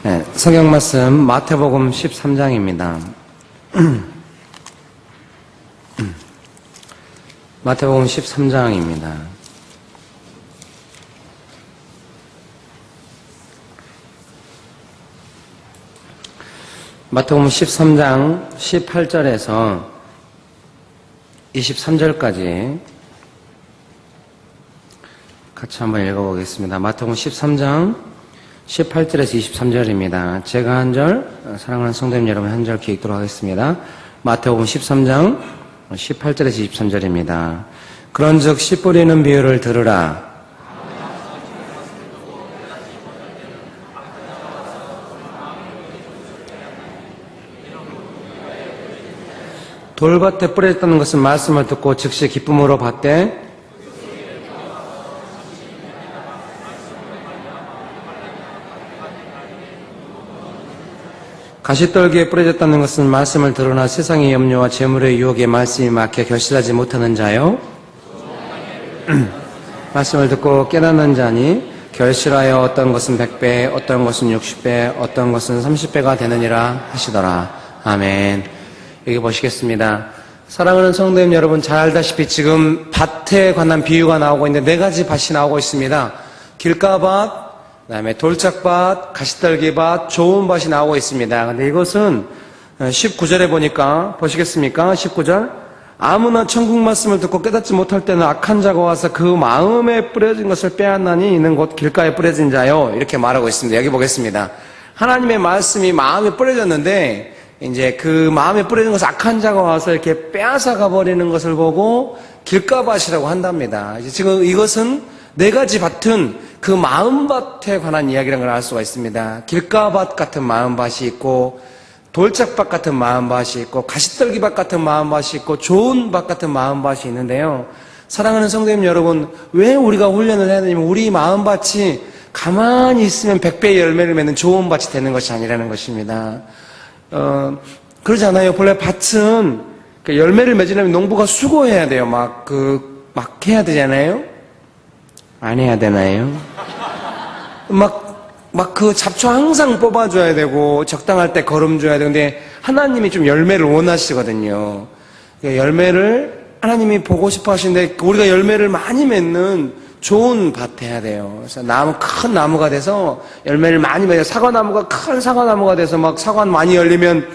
네, 성경 말씀 마태복음 13장입니다. 마태복음 13장입니다. 마태복음 13장 18절에서 23절까지 같이 한번 읽어보겠습니다. 마태복음 13장 18절에서 23절입니다. 제가 한 절, 사랑하는 성도님 여러분 한 절 기억도록 하겠습니다. 마태복음 13장 18절에서 23절입니다. 그런즉 씨 뿌리는 비유를 들으라. 돌밭에 뿌려졌다는 것은 말씀을 듣고 즉시 기쁨으로 받되 가시떨기에 뿌려졌다는 것은 말씀을 들으나 세상의 염려와 재물의 유혹에 말씀이 막혀 결실하지 못하는 자요. 말씀을 듣고 깨닫는 자니 결실하여 어떤 것은 100배, 어떤 것은 60배, 어떤 것은 30배가 되느니라 하시더라. 아멘. 여기 보시겠습니다. 사랑하는 성도님 여러분, 잘 알다시피 지금 밭에 관한 비유가 나오고 있는데 네 가지 밭이 나오고 있습니다. 길가밭, 그 다음에 돌짝밭, 가시떨기밭, 좋은 밭이 나오고 있습니다. 근데 이것은 19절에 보니까 보시겠습니까? 19절 아무나 천국 말씀을 듣고 깨닫지 못할 때는 악한 자가 와서 그 마음에 뿌려진 것을 빼앗나니 이는 곧 길가에 뿌려진 자요, 이렇게 말하고 있습니다. 여기 보겠습니다. 하나님의 말씀이 마음에 뿌려졌는데 이제 그 마음에 뿌려진 것을 악한 자가 와서 이렇게 빼앗아 가버리는 것을 보고 길가밭이라고 한답니다. 이제 지금 이것은 네 가지 밭은 그 마음밭에 관한 이야기라는 걸 알 수가 있습니다. 길가밭 같은 마음밭이 있고, 돌짝밭 같은 마음밭이 있고, 가시떨기밭 같은 마음밭이 있고, 좋은 밭 같은 마음밭이 있는데요. 사랑하는 성도님 여러분, 왜 우리가 훈련을 해야 되냐면 우리 마음밭이 가만히 있으면 100배의 열매를 맺는 좋은 밭이 되는 것이 아니라는 것입니다. 그러지 않아요. 본래 밭은 열매를 맺으려면 농부가 수고해야 돼요. 막 해야 되잖아요. 안 해야 되나요? 그 잡초 항상 뽑아줘야 되고, 적당할 때 거름 줘야 되고, 근데 하나님이 좀 열매를 원하시거든요. 열매를 하나님이 보고 싶어 하시는데, 우리가 열매를 많이 맺는 좋은 밭 해야 돼요. 그래서 큰 나무가 돼서 열매를 많이 맺어요. 사과나무가 큰 사과나무가 돼서 막 사과 많이 열리면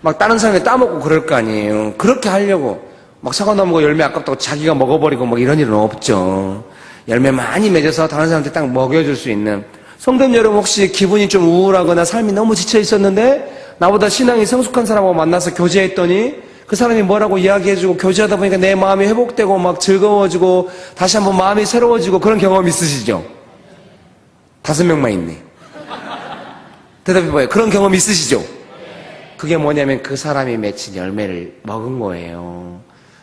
막 다른 사람이 따먹고 그럴 거 아니에요. 그렇게 하려고. 막 사과나무가 열매 아깝다고 자기가 먹어버리고 막 이런 일은 없죠. 열매 많이 맺어서 다른 사람한테 딱 먹여줄 수 있는. 성도님 여러분, 혹시 기분이 좀 우울하거나 삶이 너무 지쳐 있었는데 나보다 신앙이 성숙한 사람하고 만나서 교제했더니 그 사람이 뭐라고 이야기해주고 교제하다 보니까 내 마음이 회복되고 막 즐거워지고 다시 한번 마음이 새로워지고 그런 경험 있으시죠? 5명만 있네. 대답해봐요. 그런 경험 있으시죠? 그게 뭐냐면 그 사람이 맺힌 열매를 먹은 거예요.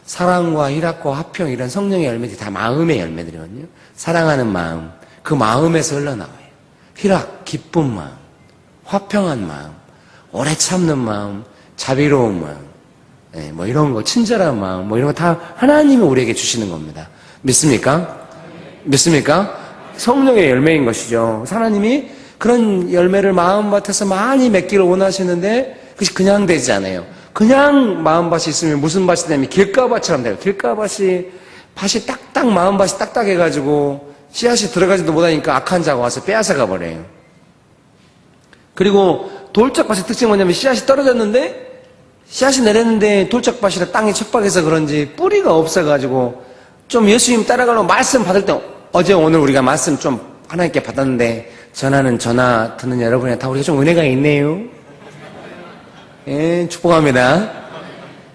사랑과 희락과 화평, 이런 성령의 열매들이 다 마음의 열매들이거든요. 사랑하는 마음, 그 마음에서 흘러나와요. 희락, 기쁜 마음, 화평한 마음, 오래 참는 마음, 자비로운 마음, 뭐 이런 거, 친절한 마음, 뭐 이런 거 다 하나님이 우리에게 주시는 겁니다. 믿습니까? 믿습니까? 성령의 열매인 것이죠. 하나님이 그런 열매를 마음밭에서 많이 맺기를 원하시는데 그것이 그냥 되지 않아요. 그냥 마음밭이 있으면 무슨 밭이 되냐면 길가밭처럼 돼요. 길가밭이 딱딱 마음밭이 딱딱해가지고 씨앗이 들어가지도 못하니까 악한 자가 와서 빼앗아가 버려요. 그리고 돌짝밭의 특징이 뭐냐면 씨앗이 떨어졌는데 씨앗이 내렸는데 돌짝밭이라 땅이 척박해서 그런지 뿌리가 없어가지고 좀 예수님 따라가려고 말씀 받을 때 어제 오늘 우리가 말씀 좀 하나님께 받았는데 전화 듣는 여러분이 다 우리가 좀 은혜가 있네요. 예, 축복합니다.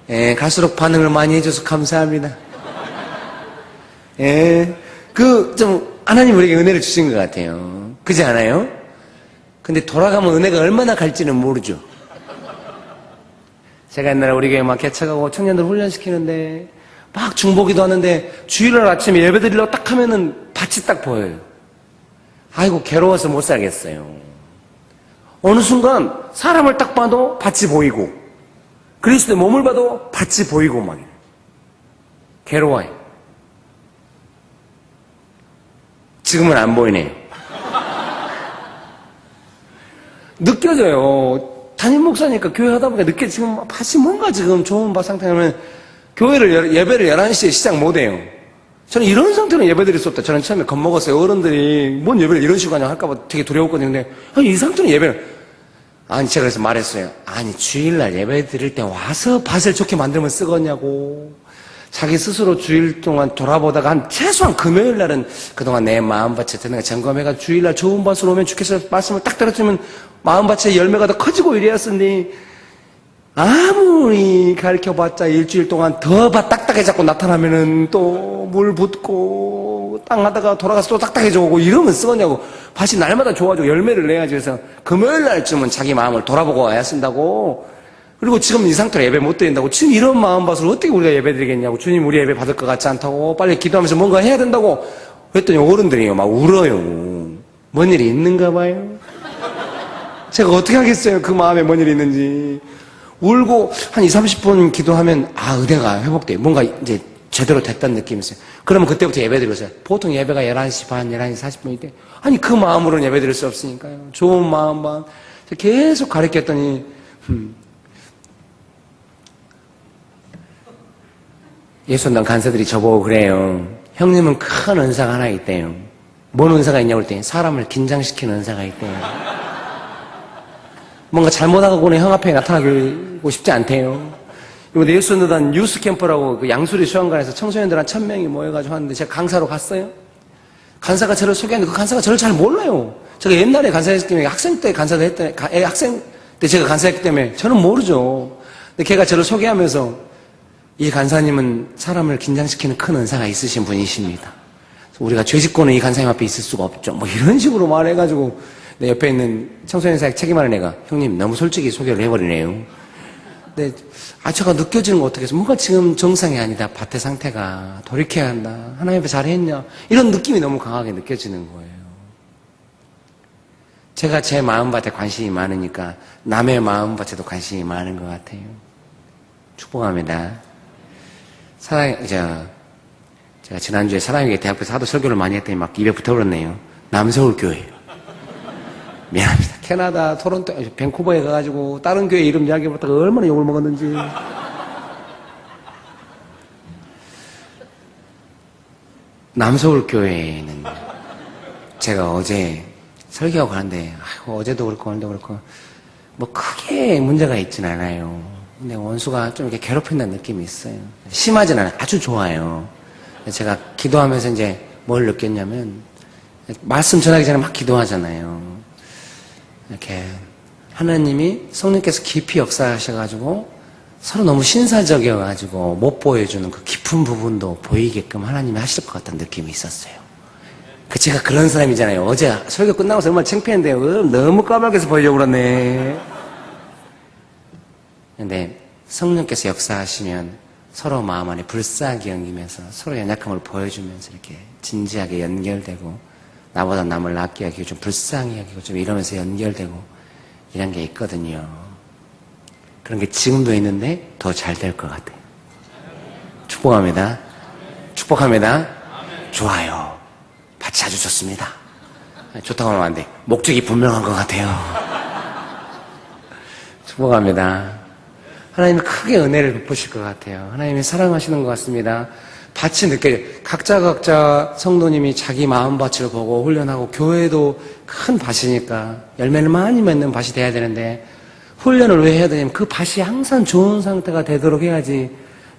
예, 갈수록 반응을 많이 해줘서 감사합니다. 예, 하나님 우리에게 은혜를 주신 것 같아요. 그렇지 않아요? 근데 돌아가면 은혜가 얼마나 갈지는 모르죠. 제가 옛날에 우리 교회 막 개척하고 청년들 훈련시키는데 막 중보기도 하는데 주일날 아침에 예배드리려고 딱 하면은 밭이 딱 보여요. 아이고, 괴로워서 못 살겠어요. 어느 순간 사람을 딱 봐도 밭이 보이고 그리스도의 몸을 봐도 밭이 보이고 막 괴로워요. 지금은 안 보이네요. 느껴져요. 담임 목사니까 교회 하다 보니까 지금 밭이 뭔가 지금 좋은 밭 상태면 예배를 11시에 시작 못 해요. 저는 이런 상태로 예배 드릴 수 없다. 저는 처음에 겁먹었어요. 어른들이 뭔 예배를 이런 식으로 하냐 할까봐 되게 두려웠거든요. 근데 이 상태로 예배를 제가 그래서 말했어요. 주일날 예배 드릴 때 와서 밭을 좋게 만들면 쓰겠냐고. 자기 스스로 주일 동안 돌아보다가 최소한 금요일 날은 그동안 내 마음밭에 드는 거 점검해가 주일날 좋은 밭으로 오면 좋겠어 말씀을 딱 들었으면 마음밭에 열매가 더 커지고 이래였으니 아무리 가르쳐봤자 일주일 동안 더 밭 딱딱해 자꾸 나타나면은 또 물 붓고 땅 하다가 돌아가서 또 딱딱해져 오고 이러면 쓰겠냐고. 밭이 날마다 좋아지고 열매를 내야지. 그래서 금요일 날쯤은 자기 마음을 돌아보고 와야 쓴다고. 그리고 지금 이 상태로 예배 못 드린다고. 지금 이런 마음밭을 어떻게 우리가 예배 드리겠냐고. 주님 우리 예배 받을 것 같지 않다고. 빨리 기도하면서 뭔가 해야 된다고. 그랬더니 어른들이요 막 울어요. 뭔 일이 있는가 봐요. 제가 어떻게 하겠어요. 그 마음에 뭔 일이 있는지. 울고 한 30분 기도하면 은혜가 회복돼요. 뭔가 이제 제대로 됐다는 느낌이 있어요. 그러면 그때부터 예배 드렸어요. 보통 예배가 11시 반, 11시 40분인데 그 마음으로는 예배 드릴 수 없으니까요. 좋은 마음만 계속 가르쳤더니 예수님당 간사들이 저보고 그래요. 형님은 큰 은사가 하나 있대요. 뭔 은사가 있냐고 그랬더니 사람을 긴장시키는 은사가 있대요. 뭔가 잘못하고는 형 앞에 나타나고 싶지 않대요. 이번에 예수님당 뉴스 캠프라고 그 양수리 수영관에서 청소년들 한 1000명이 모여가지고 하는데 제가 강사로 갔어요. 간사가 저를 소개했는데 그 간사가 저를 잘 몰라요. 제가 옛날에 간사했기 때문에 학생 때 간사도 했더니 학생 때 제가 간사했기 때문에 저는 모르죠. 근데 걔가 저를 소개하면서 이 간사님은 사람을 긴장시키는 큰 은사가 있으신 분이십니다. 우리가 죄짓고는 이 간사님 앞에 있을 수가 없죠. 뭐 이런 식으로 말해가지고 내 옆에 있는 청소년 사역 책임하는 애가 형님 너무 솔직히 소개를 해버리네요. 근데 제가 느껴지는 거 어떻게 해서 뭔가 지금 정상이 아니다. 밭의 상태가 돌이켜야 한다. 하나님 앞에 잘했냐. 이런 느낌이 너무 강하게 느껴지는 거예요. 제가 제 마음밭에 관심이 많으니까 남의 마음밭에도 관심이 많은 것 같아요. 축복합니다. 제가 지난주에 사랑에게 대학교에서 하도 설교를 많이 했더니 막 입에 붙어버렸네요. 남서울교회. 미안합니다. 캐나다, 토론토, 밴쿠버에 가가지고 다른 교회 이름 이야기해봤다가 얼마나 욕을 먹었는지. 남서울교회는 제가 어제 설교하고 가는데 어제도 그렇고 오늘도 그렇고 뭐 크게 문제가 있진 않아요. 근데 원수가 좀 이렇게 괴롭힌다는 느낌이 있어요. 심하진 않아요. 아주 좋아요. 제가 기도하면서 이제 뭘 느꼈냐면 말씀 전하기 전에 막 기도하잖아요. 이렇게 하나님이 성령께서 깊이 역사하셔가지고 서로 너무 신사적이어가지고 못 보여주는 그 깊은 부분도 보이게끔 하나님이 하실 것 같다는 느낌이 있었어요. 제가 그런 사람이잖아요. 어제 설교 끝나고서 얼마나 창피한데요. 너무 까맣게서 보이려고 그러네. 근데 성령께서 역사하시면 서로 마음 안에 불쌍히 여기면서 서로 연약함을 보여주면서 이렇게 진지하게 연결되고 나보다 남을 낫게 여기고 좀 불쌍히 여기고 좀 이러면서 연결되고 이런 게 있거든요. 그런 게 지금도 있는데 더 잘 될 것 같아요. 축복합니다. 축복합니다. 좋아요. 밭이 아주 좋습니다. 좋다고 하면 안 돼. 목적이 분명한 것 같아요. 축복합니다. 하나님이 크게 은혜를 베푸실 것 같아요. 하나님이 사랑하시는 것 같습니다. 밭이 느껴져요. 각자 성도님이 자기 마음밭을 보고 훈련하고 교회도 큰 밭이니까 열매를 많이 맺는 밭이 돼야 되는데 훈련을 왜 해야 되냐면 그 밭이 항상 좋은 상태가 되도록 해야지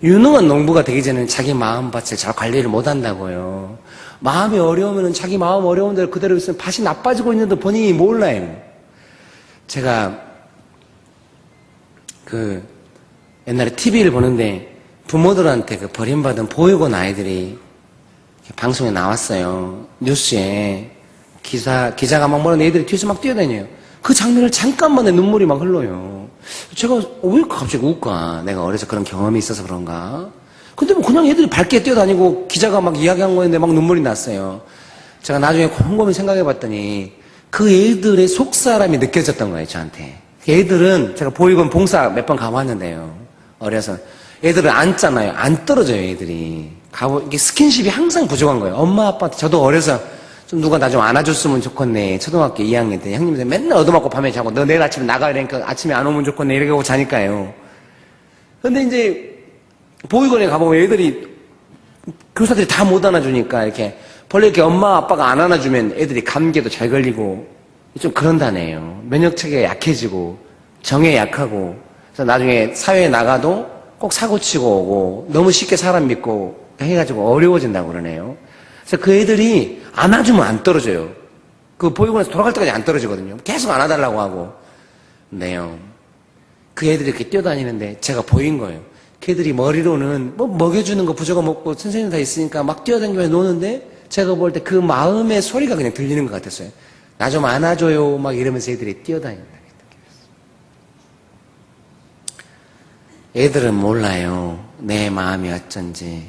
유능한 농부가 되기 전에는 자기 마음밭을 잘 관리를 못한다고요. 마음이 어려우면 자기 마음 어려운 대로 그대로 있으면 밭이 나빠지고 있는데 본인이 몰라요. 제가 옛날에 TV를 보는데 부모들한테 버림받은 보육원 아이들이 방송에 나왔어요. 뉴스에 기자가 막 뭐라는 애들이 뒤에서 막 뛰어다녀요. 그 장면을 잠깐만에 눈물이 막 흘러요. 제가 왜 갑자기 울까? 내가 어려서 그런 경험이 있어서 그런가? 근데 뭐 그냥 애들이 밝게 뛰어다니고 기자가 막 이야기한 거였는데 막 눈물이 났어요. 제가 나중에 곰곰이 생각해 봤더니 그 애들의 속사람이 느껴졌던 거예요, 저한테. 애들은 제가 보육원 봉사 몇 번 가봤는데요. 어려서 애들은 앉잖아요. 안 떨어져요, 애들이. 이게 스킨십이 항상 부족한 거예요. 엄마, 아빠한테 저도 어려서 좀 누가 나 좀 안아줬으면 좋겠네. 초등학교 2학년 때 형님들 맨날 얻어맞고 밤에 자고 너 내일 아침에 나가야 되니까 아침에 안 오면 좋겠네 이렇게 하고 자니까요. 근데 이제 보육원에 가보면 애들이 교사들이 다 못 안아주니까 이렇게 원래 이렇게 엄마 아빠가 안 안아주면 애들이 감기에도 잘 걸리고 좀 그런다네요. 면역체계가 약해지고 정에 약하고 그래서 나중에 사회에 나가도 꼭 사고치고 오고 너무 쉽게 사람 믿고 해가지고 어려워진다고 그러네요. 그래서 그 애들이 안아주면 안 떨어져요. 그 보육원에서 돌아갈 때까지 안 떨어지거든요. 계속 안아달라고 하고. 네요. 그 애들이 이렇게 뛰어다니는데 제가 보인 거예요. 그 애들이 머리로는 뭐 먹여주는 거 부조가 먹고 선생님 다 있으니까 막 뛰어다니면서 노는데 제가 볼 때 그 마음의 소리가 그냥 들리는 것 같았어요. 나 좀 안아줘요 막 이러면서 애들이 뛰어다닌다. 애들은 몰라요. 내 마음이 어쩐지.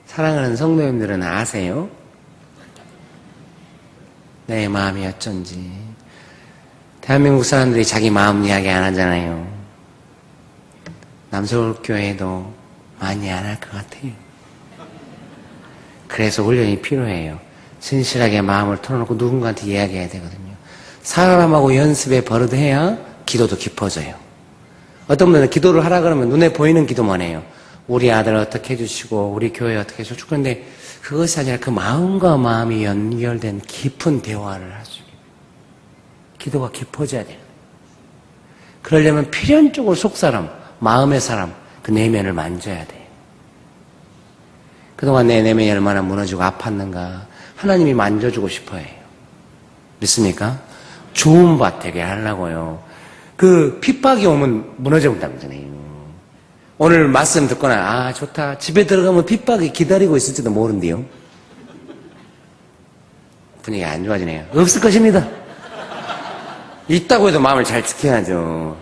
사랑하는 성도님들은 아세요? 내 마음이 어쩐지. 대한민국 사람들이 자기 마음 이야기 안 하잖아요. 남서울교회도 많이 안 할 것 같아요. 그래서 훈련이 필요해요. 진실하게 마음을 털어놓고 누군가한테 이야기해야 되거든요. 사람하고 연습에 버릇해야 기도도 깊어져요. 어떤 분들은 기도를 하라 그러면 눈에 보이는 기도만 해요. 우리 아들 어떻게 해주시고 우리 교회 어떻게 해주시고 그런데 그것이 아니라 그 마음과 마음이 연결된 깊은 대화를 하죠. 기도가 깊어져야 돼요. 그러려면 필연적으로 속사람, 마음의 사람, 그 내면을 만져야 돼요. 그동안 내 내면이 얼마나 무너지고 아팠는가 하나님이 만져주고 싶어 해요. 믿습니까? 좋은 밭 되게 하려고요. 그 핍박이 오면 무너져 본다고 하잖아요. 오늘 말씀 듣거나 아 좋다 집에 들어가면 핍박이 기다리고 있을지도 모른대요. 분위기가 안 좋아지네요. 없을 것입니다. 있다고 해도 마음을 잘 지켜야죠.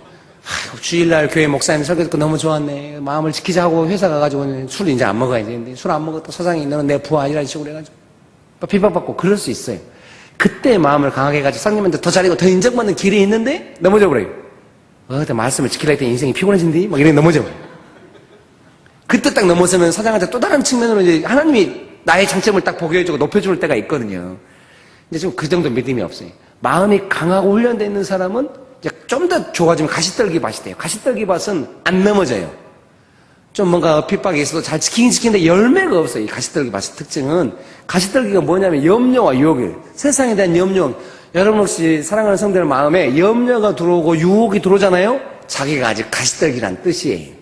아이고, 주일날 교회 목사님 설교 듣고 너무 좋았네. 마음을 지키자고 회사 가가지고 술 이제 안 먹어야지. 근데 술 안 먹었다 서장이 너는 내 부하 아니라는 식으로 해가지고 핍박받고 그럴 수 있어요. 그때 마음을 강하게 해가지고 상님한테 더 잘하고 더 인정받는 길이 있는데 넘어져 버려요. 말씀을 지키려 했더니 인생이 피곤해진디? 막 이렇게 넘어져 버려요. 그때 딱 넘어서면 사장한테 또 다른 측면으로 이제 하나님이 나의 장점을 딱 보게 해주고 높여줄 때가 있거든요. 근데 좀 그 정도 믿음이 없어요. 마음이 강하고 훈련되어 있는 사람은 이제 좀 더 좋아지면 가시떨기 밭이 돼요. 가시떨기 밭은 안 넘어져요. 좀 뭔가 핍박이 있어도 잘 지키긴 지키는데 열매가 없어요. 이 가시떨기 밭의 특징은 가시떨기가 뭐냐면 염려와 유혹이에요. 세상에 대한 염려. 여러분 혹시 사랑하는 성도들 마음에 염려가 들어오고 유혹이 들어오잖아요. 자기가 아직 가시떨기란 뜻이에요.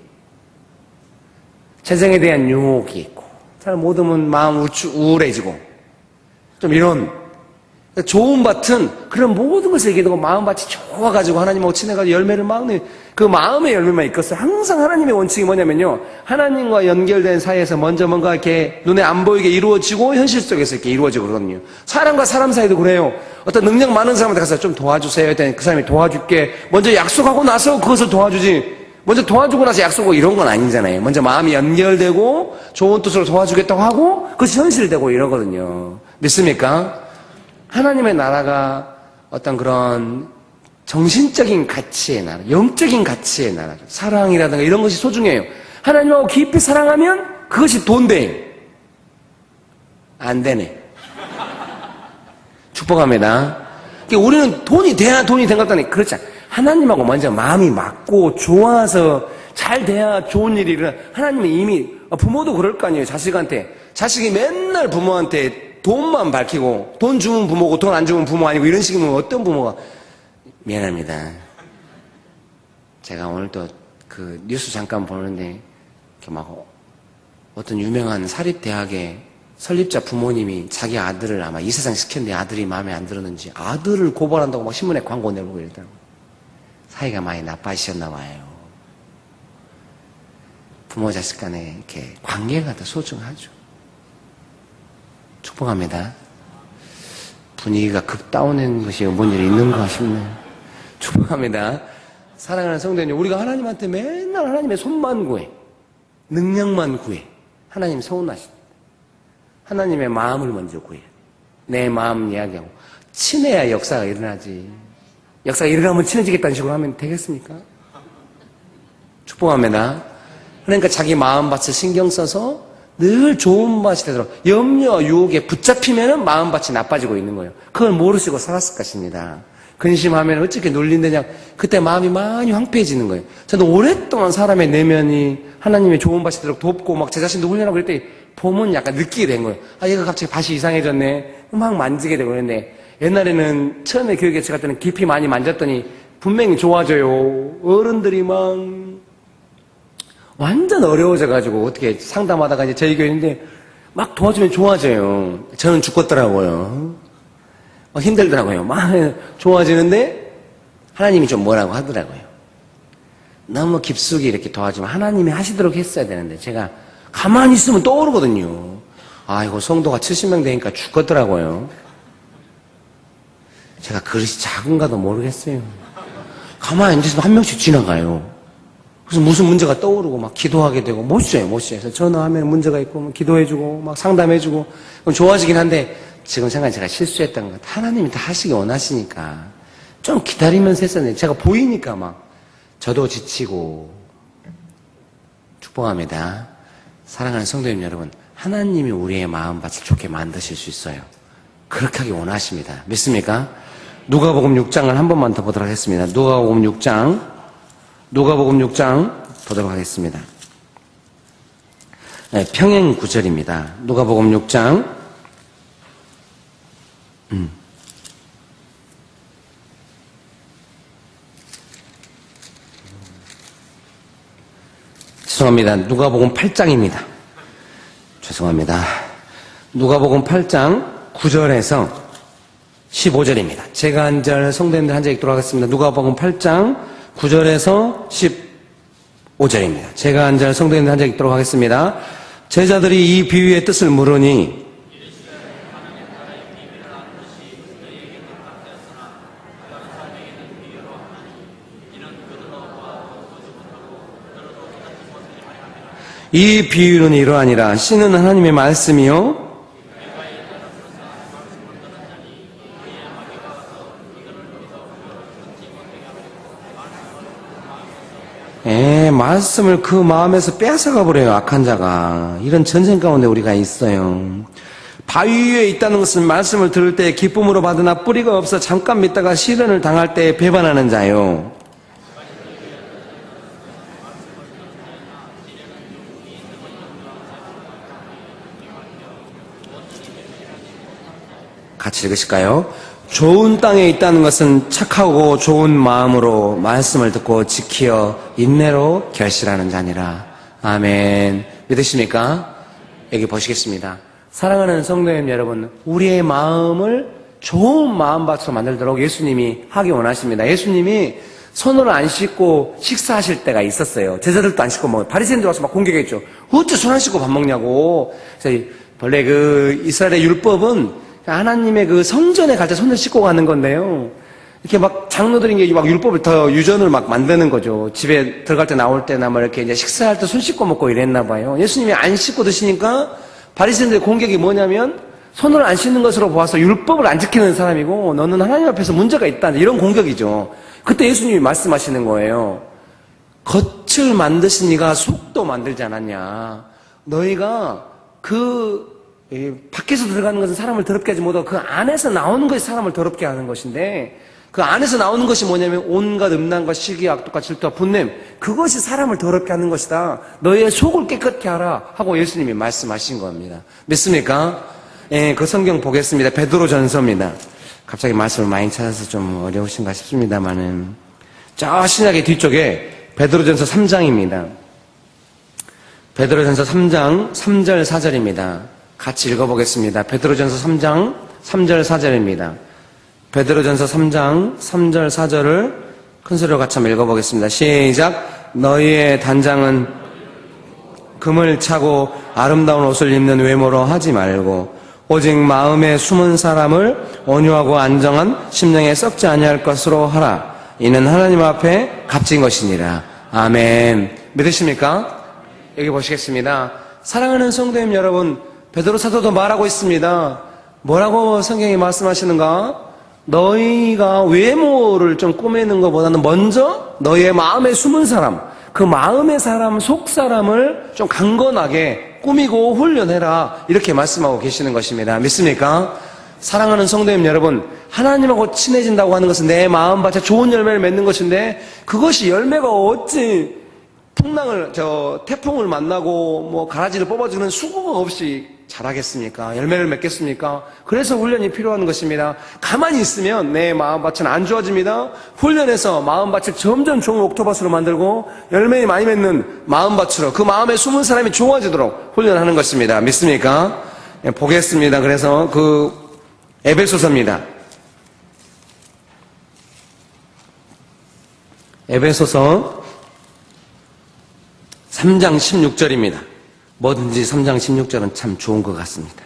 세상에 대한 유혹이 있고 잘 못 오면 마음 우울해지고 좀 이런 좋은 밭은 그런 모든 것을 얘기하고 마음밭이 좋아가지고 하나님하고 친해가지고 열매를 막는 그 마음의 열매만 있겠어요. 항상 하나님의 원칙이 뭐냐면요. 하나님과 연결된 사이에서 먼저 뭔가 이렇게 눈에 안 보이게 이루어지고 현실 속에서 이렇게 이루어지고 그러거든요. 사람과 사람 사이도 그래요. 어떤 능력 많은 사람한테 가서 좀 도와주세요 했더니 그 사람이 도와줄게. 먼저 약속하고 나서 그것을 도와주지. 먼저 도와주고 나서 약속하고 이런 건 아니잖아요. 먼저 마음이 연결되고 좋은 뜻으로 도와주겠다고 하고 그것이 현실되고 이러거든요. 믿습니까? 하나님의 나라가 어떤 그런 정신적인 가치의 나라, 영적인 가치의 나라죠. 사랑이라든가 이런 것이 소중해요. 하나님하고 깊이 사랑하면 그것이 돈 돼. 안 되네. 축복합니다. 그러니까 우리는 돈이 돼야 돈이 된 것 같다니 그렇지 않아요. 하나님하고 먼저 마음이 맞고 좋아서 잘 돼야 좋은 일이 일어나. 하나님이 이미 부모도 그럴 거 아니에요. 자식한테. 자식이 맨날 부모한테 돈만 밝히고 돈 주면 부모고 돈 안 주면 부모 아니고 이런 식이면 어떤 부모가 미안합니다. 제가 오늘 또 그 뉴스 잠깐 보는데 이렇게 막 어떤 유명한 사립대학의 설립자 부모님이 자기 아들을 아마 이 세상 시켰는데 아들이 마음에 안 들었는지 아들을 고발한다고 막 신문에 광고 내보고 이랬다고. 사이가 많이 나빠지셨나 봐요. 부모 자식 간에 이렇게 관계가 더 소중하죠. 축복합니다. 분위기가 급 다운된 것이 뭔 일이 있는가 싶네요. 축복합니다. 사랑하는 성도님, 우리가 하나님한테 맨날 하나님의 손만 구해. 능력만 구해. 하나님 서운하십니다. 하나님의 마음을 먼저 구해. 내 마음 이야기하고. 친해야 역사가 일어나지. 역사가 일어나면 친해지겠다는 식으로 하면 되겠습니까? 축복합니다. 그러니까 자기 마음밭을 신경 써서 늘 좋은 밭이 되도록 염려, 유혹에 붙잡히면은 마음밭이 나빠지고 있는 거예요. 그걸 모르시고 살았을 것입니다. 근심하면 어떻게 눌린다냐. 그때 마음이 많이 황폐해지는 거예요. 저는 오랫동안 사람의 내면이 하나님의 좋은 밭이 되도록 돕고 막 제 자신도 훈련하고 그럴 때 보면 약간 느끼게 된 거예요. 아, 얘가 갑자기 밭이 이상해졌네. 막 만지게 되고 그랬는데 옛날에는 처음에 교육에 제가 때는 깊이 많이 만졌더니 분명히 좋아져요. 어른들이 막 완전 어려워져가지고 어떻게 상담하다가 이제 저희 교회인데 막 도와주면 좋아져요. 저는 죽겠더라고요. 힘들더라고요. 막 좋아지는데 하나님이 좀 뭐라고 하더라고요. 너무 깊숙이 이렇게 도와주면 하나님이 하시도록 했어야 되는데 제가 가만히 있으면 떠오르거든요. 아이고 성도가 70명 되니까 죽겠더라고요. 제가 그릇이 작은가도 모르겠어요. 가만히 앉아있으면 한 명씩 지나가요. 그래서 무슨 문제가 떠오르고 막 기도하게 되고 못 쉬어요. 그래서 전화하면 문제가 있고 기도해주고 막 상담해주고 그럼 좋아지긴 한데 지금 생각에 제가 실수했던 것 하나님이 다 하시기 원하시니까 좀 기다리면서 했었는데 제가 보이니까 막 저도 지치고 축복합니다. 사랑하는 성도님 여러분, 하나님이 우리의 마음밭을 좋게 만드실 수 있어요. 그렇게 하기 원하십니다. 믿습니까? 누가복음 6장을 한 번만 더 보도록 하겠습니다. 누가복음 6장 보도록 하겠습니다. 네, 평행 구절입니다. 누가복음 6장 죄송합니다. 누가복음 8장입니다. 죄송합니다. 누가복음 8장 9절에서 15절입니다. 제가 한 절, 성도님들 한 절 읽도록 하겠습니다. 누가복음 8장 9절에서 15절입니다. 제가 한 절, 성도님들 한 절 읽도록 하겠습니다. 제자들이 이 비유의 뜻을 물으니 이 비유는 이러하니라. 씨는 하나님의 말씀이요 말씀을 그 마음에서 뺏어가 버려요. 악한 자가. 이런 전쟁 가운데 우리가 있어요. 바위 위에 있다는 것은 말씀을 들을 때 기쁨으로 받으나 뿌리가 없어 잠깐 믿다가 시련을 당할 때 배반하는 자요. 같이 읽으실까요? 좋은 땅에 있다는 것은 착하고 좋은 마음으로 말씀을 듣고 지키어 인내로 결실하는 자니라. 아멘. 믿으십니까? 여기 보시겠습니다. 사랑하는 성도님 여러분, 우리의 마음을 좋은 마음밭으로 만들도록 예수님이 하기 원하십니다. 예수님이 손을 안 씻고 식사하실 때가 있었어요. 제자들도 안 씻고 먹어요. 바리새인들 와서 막 공격했죠. 어째 손 안 씻고 밥 먹냐고. 그래서 원래 이스라엘의 율법은 하나님의 성전에 갈 때 손을 씻고 가는 건데요. 이렇게 막 장로들이 막 율법을 더 유전을 막 만드는 거죠. 집에 들어갈 때 나올 때나 뭐 이렇게 이제 식사할 때 손 씻고 먹고 이랬나 봐요. 예수님이 안 씻고 드시니까 바리새인들의 공격이 뭐냐면 손을 안 씻는 것으로 보아서 율법을 안 지키는 사람이고 너는 하나님 앞에서 문제가 있다. 이런 공격이죠. 그때 예수님이 말씀하시는 거예요. 겉을 만드신 이가 속도 만들지 않았냐. 너희가 밖에서 들어가는 것은 사람을 더럽게 하지 못하고 그 안에서 나오는 것이 사람을 더럽게 하는 것인데 그 안에서 나오는 것이 뭐냐면 온갖 음란과 시기, 악독과 질투와 분냄, 그것이 사람을 더럽게 하는 것이다. 너희의 속을 깨끗게 하라 하고 예수님이 말씀하신 겁니다. 믿습니까? 그 성경 보겠습니다. 베드로전서입니다. 갑자기 말씀을 많이 찾아서 좀 어려우신가 싶습니다만은 저 신약의 뒤쪽에 베드로전서 3장입니다. 베드로전서 3장 3절 4절입니다. 같이 읽어보겠습니다. 베드로전서 3장 3절 4절입니다. 베드로전서 3장 3절 4절을 큰 소리로 같이 한번 읽어보겠습니다. 시작. 너희의 단장은 금을 차고 아름다운 옷을 입는 외모로 하지 말고 오직 마음에 숨은 사람을 온유하고 안정한 심령에 썩지 아니할 것으로 하라. 이는 하나님 앞에 값진 것이니라. 아멘. 믿으십니까? 여기 보시겠습니다. 사랑하는 성도님 여러분, 베드로 사도도 말하고 있습니다. 뭐라고 성경이 말씀하시는가? 너희가 외모를 좀 꾸미는 것보다는 먼저 너희의 마음에 숨은 사람, 그 마음의 사람, 속 사람을 좀 강건하게 꾸미고 훈련해라. 이렇게 말씀하고 계시는 것입니다. 믿습니까? 사랑하는 성도님 여러분, 하나님하고 친해진다고 하는 것은 내 마음밭에 좋은 열매를 맺는 것인데, 그것이 열매가 어찌 태풍을 만나고 가라지를 뽑아주는 수고가 없이 자라겠습니까? 열매를 맺겠습니까? 그래서 훈련이 필요한 것입니다. 가만히 있으면 내 마음밭은 안 좋아집니다. 훈련해서 마음밭을 점점 좋은 옥토밭으로 만들고 열매를 많이 맺는 마음밭으로, 그 마음에 숨은 사람이 좋아지도록 훈련하는 것입니다. 믿습니까? 보겠습니다. 그래서 에베소서입니다. 에베소서 3장 16절입니다. 뭐든지 3장 16절은 참 좋은 것 같습니다.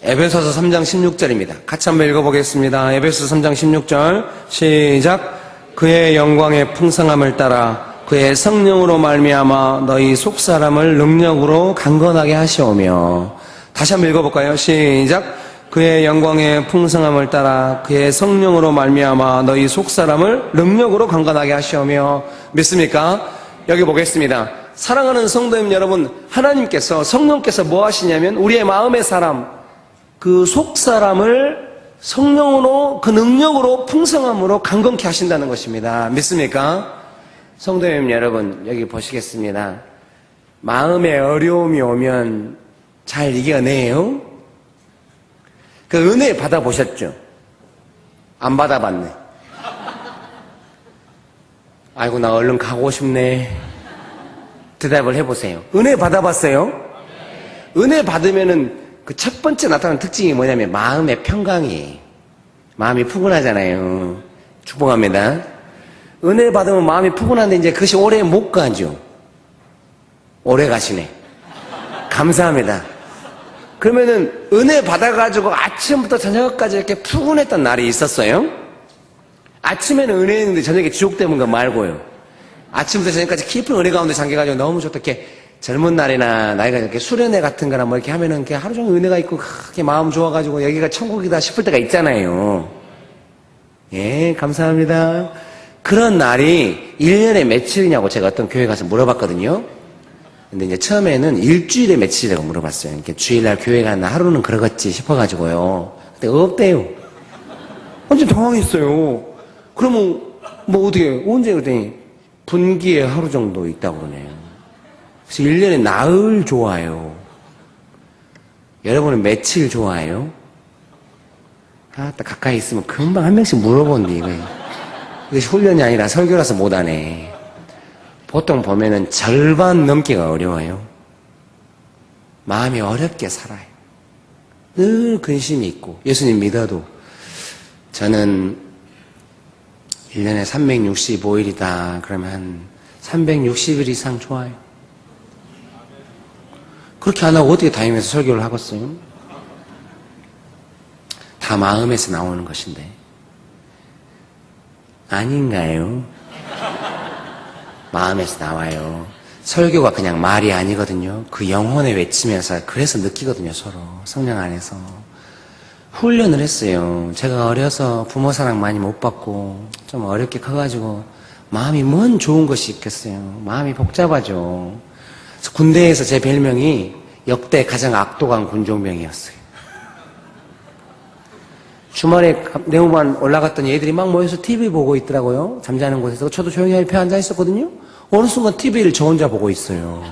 에베소서 3장 16절입니다. 같이 한번 읽어보겠습니다. 에베소서 3장 16절 시작. 그의 영광의 풍성함을 따라 그의 성령으로 말미암아 너희 속사람을 능력으로 강건하게 하시오며. 다시 한번 읽어볼까요? 시작. 그의 영광의 풍성함을 따라 그의 성령으로 말미암아 너희 속사람을 능력으로 강건하게 하시오며. 믿습니까? 여기 보겠습니다. 사랑하는 성도님 여러분, 하나님께서, 성령께서 뭐 하시냐면 우리의 마음의 사람, 그 속사람을 성령으로, 그 능력으로, 풍성함으로 강건케 하신다는 것입니다. 믿습니까? 성도님 여러분, 여기 보시겠습니다. 마음에 어려움이 오면 잘 이겨내요? 그 은혜 받아보셨죠? 안 받아봤네. 아이고, 나 얼른 가고 싶네. 대답을 해보세요. 은혜 받아봤어요? 은혜 받으면은 그 첫 번째 나타나는 특징이 뭐냐면 마음의 평강이에요. 마음이 푸근하잖아요. 축복합니다. 은혜 받으면 마음이 푸근한데 이제 그것이 오래 못 가죠. 오래 가시네. 감사합니다. 그러면은 은혜 받아가지고 아침부터 저녁까지 이렇게 푸근했던 날이 있었어요? 아침에는 은혜였는데 저녁에 지옥되는 거 말고요. 아침부터 저녁까지 깊은 은혜 가운데 잠겨가지고 너무 좋다. 이렇게 젊은 날이나 나이가 이렇게 수련회 같은 거나 뭐 이렇게 하면은 이렇게 하루 종일 은혜가 있고 그렇게 마음 좋아가지고 여기가 천국이다 싶을 때가 있잖아요. 예, 감사합니다. 그런 날이 1년에 며칠이냐고 제가 어떤 교회 가서 물어봤거든요. 근데 이제 처음에는 일주일에 며칠이라고 물어봤어요. 이렇게 주일날 교회 가는 하루는 그러겠지 싶어가지고요. 근데 없대요. 완전 당황했어요. 그러면 뭐 어떻게 언제 그랬더니 분기에 하루 정도 있다고 그러네요. 그래서 1년에 나흘 좋아요. 여러분은 며칠 좋아요? 딱 가까이 있으면 금방 한 명씩 물어본대. 이것이 훈련이 아니라 설교라서 못하네. 보통 보면은 절반 넘기가 어려워요. 마음이 어렵게 살아요. 늘 근심이 있고. 예수님 믿어도 저는 1년에 365일이다. 그러면 한 360일 이상 좋아요. 그렇게 안 하고 어떻게 다니면서 설교를 하겠어요? 다 마음에서 나오는 것인데. 아닌가요? 마음에서 나와요. 설교가 그냥 말이 아니거든요. 그 영혼에 외치면서 그래서 느끼거든요. 서로 성령 안에서 훈련을 했어요. 제가 어려서 부모 사랑 많이 못 받고 좀 어렵게 커가지고 마음이 뭔 좋은 것이 있겠어요. 마음이 복잡하죠. 그래서 군대에서 제 별명이 역대 가장 악독한 군종병이었어요. 주말에 내후만 올라갔더니 애들이 막 모여서 TV 보고 있더라고요. 잠자는 곳에서. 저도 조용히 옆에 앉아 있었거든요. 어느 순간 TV를 저 혼자 보고 있어요.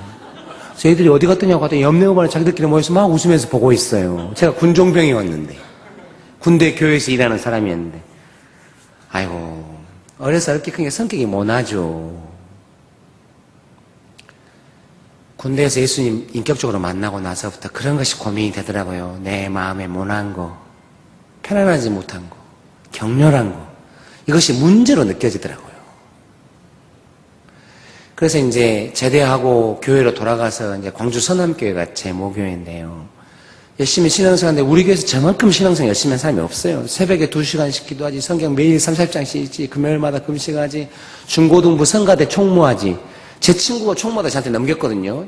그래서 애들이 어디 갔더냐고 하더니 옆 내후반에 자기들끼리 모여서 막 웃으면서 보고 있어요. 제가 군종병이었는데. 군대 교회에서 일하는 사람이었는데. 아이고, 어려서 이렇게 큰 게 성격이 모나죠. 군대에서 예수님 인격적으로 만나고 나서부터 그런 것이 고민이 되더라고요. 내 마음에 모난 거, 편안하지 못한 거, 격렬한 거, 이것이 문제로 느껴지더라고요. 그래서 이제 제대하고 교회로 돌아가서 이제 광주 선암교회가 제 모교회인데요. 열심히 신앙생활하는데 우리 교회에서 저만큼 신앙생활 열심히 한 사람이 없어요. 새벽에 2시간씩 기도하지, 성경 매일 30장씩 읽지, 금요일마다 금식하지, 중고등부 성가대 총무하지. 제 친구가 총무하다 저한테 넘겼거든요.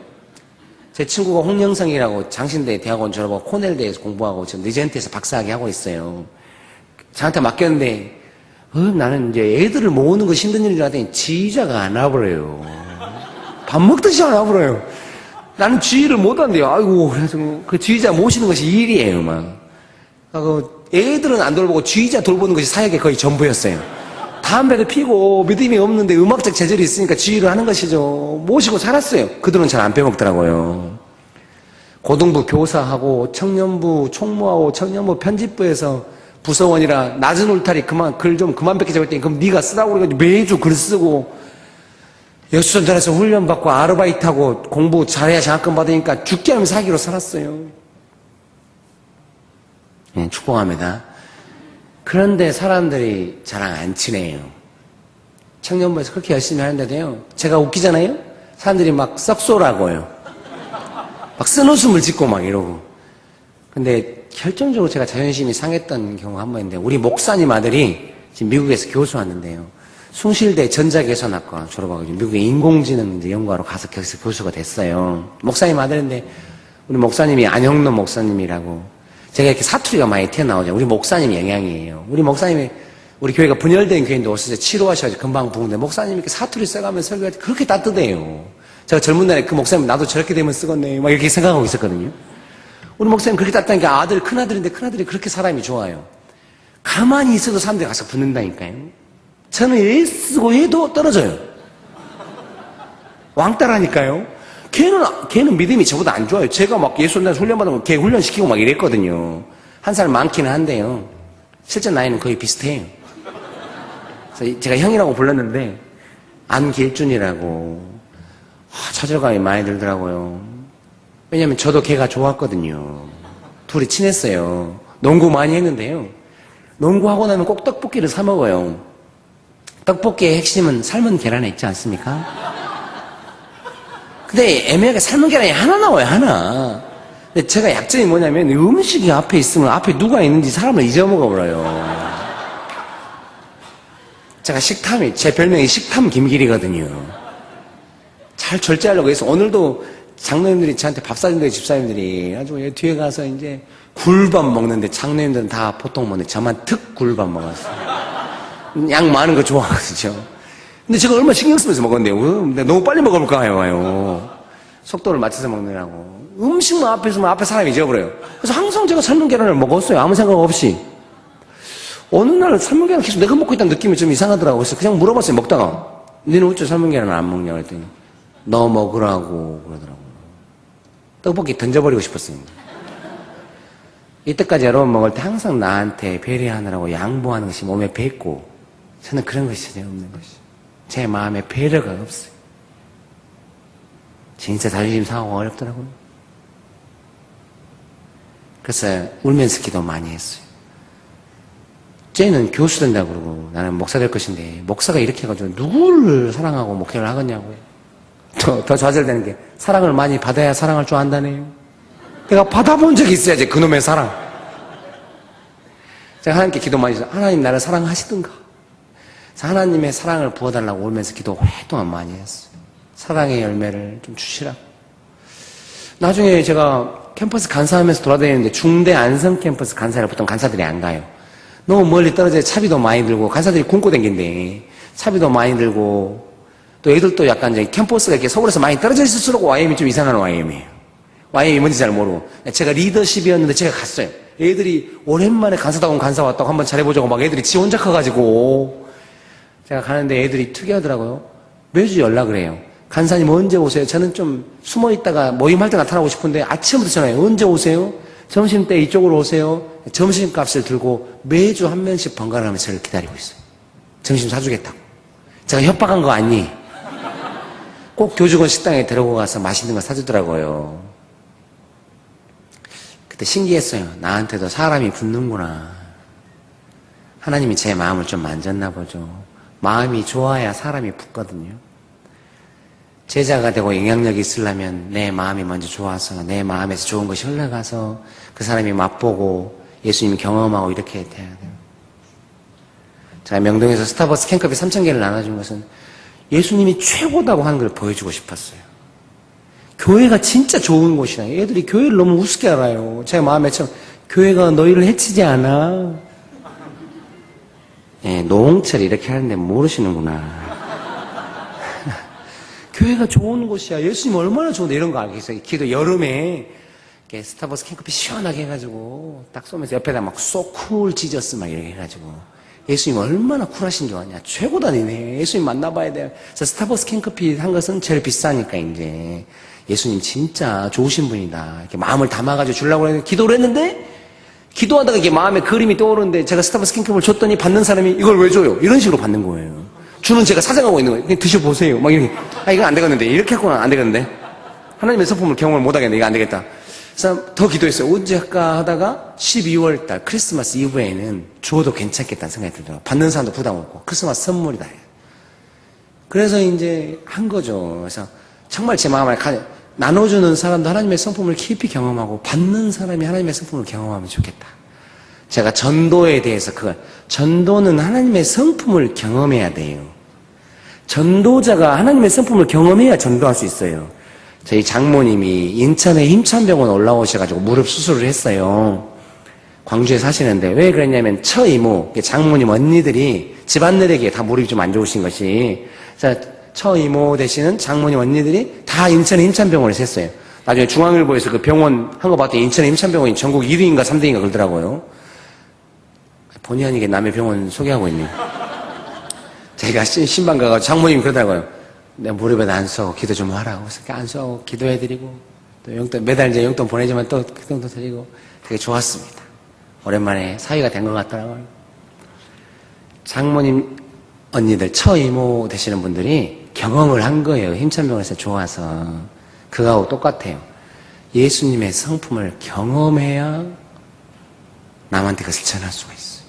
제 친구가 홍영성이라고 장신대 대학원 졸업하고 코넬대에서 공부하고 지금 리젠트에서 박사학위 하고 있어요. 저한테 맡겼는데 나는 이제 애들을 모으는 거 힘든 일이라 하더니 지휘자가 안 와버려요. 밥 먹듯이 안 와버려요. 나는 지휘를 못한대요. 아이고, 그래서 그 지휘자 모시는 것이 일이에요, 막. 애들은 안 돌보고 지휘자 돌보는 것이 사역의 거의 전부였어요. 담배도 피고 믿음이 없는데 음악적 재질이 있으니까 지휘를 하는 것이죠. 모시고 살았어요. 그들은 잘 안 빼먹더라고요. 고등부 교사하고 청년부 총무하고 청년부 편집부에서 부서원이라 낮은 울타리 글 좀 그만 뺏기자고 했더니 그럼 네가 쓰라고 그래가지고 매주 글 쓰고 여수전단에서 훈련받고 아르바이트하고 공부 잘해야 장학금 받으니까 죽게 하면 사기로 살았어요. 네, 축복합니다. 그런데 사람들이 저랑 안 친해요. 청년부에서 그렇게 열심히 하는데도요, 제가 웃기잖아요? 사람들이 막 썩소라고요. 막 쓴웃음을 짓고 막 이러고. 근데 결정적으로 제가 자존심이 상했던 경우가 한 번 있는데, 우리 목사님 아들이 지금 미국에서 교수 왔는데요. 숭실대 전자개선학과 졸업하고 미국의 인공지능 연구하러 가서 거기서 교수가 됐어요. 목사님 아들인데, 우리 목사님이 안형론 목사님이라고. 제가 이렇게 사투리가 많이 튀어나오죠. 우리 목사님 영향이에요. 우리 목사님이, 우리 교회가 분열된 교회인데 오셔서 치료하셔가지고 금방 부은데 목사님이 이렇게 사투리 써가면서 설교할 때 그렇게 따뜻해요. 제가 젊은 날에 그 목사님 나도 저렇게 되면 쓰겠네. 막 이렇게 생각하고 있었거든요. 우리 목사님 그렇게 따뜻하니까 큰아들인데 큰아들이 그렇게 사람이 좋아요. 가만히 있어도 사람들이 가서 붙는다니까요. 저는 애쓰고 해도 떨어져요. 왕따라니까요. 걔는 믿음이 저보다 안 좋아요. 제가 막 예수님한테 훈련받으면 걔 훈련시키고 막 이랬거든요. 한 살 많기는 한데요. 실제 나이는 거의 비슷해요. 그래서 제가 형이라고 불렀는데, 안길준이라고. 좌절감이 많이 들더라고요. 왜냐면 저도 걔가 좋았거든요. 둘이 친했어요. 농구 많이 했는데요. 농구하고 나면 꼭 떡볶이를 사 먹어요. 떡볶이의 핵심은 삶은 계란에 있지 않습니까? 근데 애매하게 삶은 계란이 하나 나와요, 하나. 근데 제가 약점이 뭐냐면 음식이 앞에 있으면 앞에 누가 있는지 사람을 잊어먹어버려요. 제가 제 별명이 식탐 김길이거든요. 잘 절제하려고 해서 오늘도 장로님들이 저한테 밥 사준다고 집사님들이 아주 뒤에 가서 이제 굴밥 먹는데 장로님들은 다 보통 먹는데 저만 특 굴밥 먹었어요. 양 많은 거 좋아하거든요. 근데 제가 얼마나 신경 쓰면서 먹었는데요. 너무 빨리 먹어볼까요? 속도를 맞춰서 먹느라고. 음식만 앞에 있으면 앞에 사람이 잊어버려요. 그래서 항상 제가 삶은 계란을 먹었어요. 아무 생각 없이. 어느 날 삶은 계란 계속 내가 먹고 있다는 느낌이 좀 이상하더라고요. 그래서 그냥 물어봤어요. 먹다가. 너는 어째 삶은 계란을 안 먹냐 그랬더니 너 먹으라고 그러더라고요. 떡볶이 던져버리고 싶었어요. 이때까지 여러분 먹을 때 항상 나한테 배려하느라고 양보하는 것이 몸에 뱄고 저는 그런 것이 전혀 없는 것이. 제 마음에 배려가 없어요. 진짜 자존심 상하고 어렵더라고요. 그래서 울면서 기도 많이 했어요. 쟤는 교수 된다고 그러고 나는 목사 될 것인데 목사가 이렇게 해가지고 누구를 사랑하고 목회를 하겠냐고요. 더 좌절되는 게 사랑을 많이 받아야 사랑할 줄 안다네요. 내가 받아본 적이 있어야지 그놈의 사랑. 제가 하나님께 기도 많이 했어요. 하나님 나를 사랑하시든가. 그래서 하나님의 사랑을 부어달라고 울면서 기도 오랫동안 많이 했어요. 사랑의 열매를 좀 주시라고. 나중에 제가 캠퍼스 간사하면서 돌아다니는데 중대 안성 캠퍼스 간사를 보통 간사들이 안 가요. 너무 멀리 떨어져 차비도 많이 들고 간사들이 굶고 댕긴데 차비도 많이 들고 또 애들도 약간 이제 캠퍼스가 이렇게 서울에서 많이 떨어져 있을수록 YM이 좀 이상한 YM이에요. YM이 뭔지 잘 모르고 제가 리더십이었는데 제가 갔어요. 애들이 오랜만에 간사다운 간사 왔다고 한번 잘해보자고 막 애들이 지 혼자 커가지고 제가 가는데 애들이 특이하더라고요. 매주 연락을 해요. 간사님 언제 오세요? 저는 좀 숨어있다가 모임할 때 나타나고 싶은데 아침부터 전화해요. 언제 오세요? 점심때 이쪽으로 오세요. 점심값을 들고 매주 한 명씩 번갈아가면서 저를 기다리고 있어요. 점심 사주겠다고. 제가 협박한 거 아니? 꼭 교직원 식당에 데리고 가서 맛있는 거 사주더라고요. 그때 신기했어요. 나한테도 사람이 붙는구나. 하나님이 제 마음을 좀 만졌나 보죠. 마음이 좋아야 사람이 붙거든요. 제자가 되고 영향력이 있으려면 내 마음이 먼저 좋아서 내 마음에서 좋은 것이 흘러가서 그 사람이 맛보고 예수님이 경험하고 이렇게 돼야 돼요. 제가 명동에서 스타벅스 캔커피 3,000개를 나눠준 것은 예수님이 최고다고 하는 걸 보여주고 싶었어요. 교회가 진짜 좋은 곳이라. 애들이 교회를 너무 우습게 알아요. 제 마음에 참 교회가 너희를 해치지 않아. 예, 노홍철이 이렇게 하는데 모르시는구나. 교회가 좋은 곳이야. 예수님 얼마나 좋은데 이런 거 알겠어요. 기도 여름에 이렇게 스타벅스 캔커피 시원하게 해가지고 딱 쏘면서 옆에다 막 so cool Jesus 막 이렇게 해가지고 예수님 얼마나 쿨하신 줄 아냐. 최고다니네. 예수님 만나봐야 돼. 그래서 스타벅스 캔커피 한 것은 제일 비싸니까 이제 예수님 진짜 좋으신 분이다. 이렇게 마음을 담아가지고 주려고 해서 기도를 했는데 기도하다가 이게 마음에 그림이 떠오르는데 제가 스타벅스 캔커피를 줬더니 받는 사람이 이걸 왜 줘요? 이런 식으로 받는 거예요. 주는 제가 사정하고 있는 거예요. 그냥 드셔보세요. 막 이렇게. 아, 이건 안 되겠는데. 이렇게 하고는 안 되겠는데. 하나님의 성품을 경험을 못 하겠네. 이거 안 되겠다. 그래서 더 기도했어요. 언제 할까 하다가 12월 달 크리스마스 이브에는 주어도 괜찮겠다는 생각이 들더라고요. 받는 사람도 부담 없고. 크리스마스 선물이다. 그래서 이제 한 거죠. 그래서 정말 제 마음을 나눠주는 사람도 하나님의 성품을 깊이 경험하고 받는 사람이 하나님의 성품을 경험하면 좋겠다. 제가 전도에 대해서 전도는 하나님의 성품을 경험해야 돼요. 전도자가 하나님의 성품을 경험해야 전도할 수 있어요. 저희 장모님이 인천에 힘찬병원 올라오셔가지고 무릎 수술을 했어요. 광주에 사시는데 왜 그랬냐면 처이모, 장모님 언니들이 집안들에게 다 무릎이 좀 안 좋으신 것이 처이모 되시는 장모님 언니들이 다 인천에 힘찬병원에서 했어요. 나중에 중앙일보에서 그 병원 한 거 봤더니 인천에 힘찬병원이 전국 1위인가 3등인가 그러더라고요. 본의 아니게 남의 병원 소개하고 있네요. 제가 신방 가가지고 장모님이 그러더라고요. 내 무릎에 안 쏘고 기도 좀 하라고. 그래서 안 쏘고 기도해드리고 또 용돈 매달 이제 용돈 보내주면 또 용돈 드리고 되게 좋았습니다. 오랜만에 사위가 된 것 같더라고요. 장모님 언니들 처이모 되시는 분들이 경험을 한 거예요. 힘찬병원에서 좋아서. 그거하고 똑같아요. 예수님의 성품을 경험해야 남한테 그것을 전할 수가 있어요.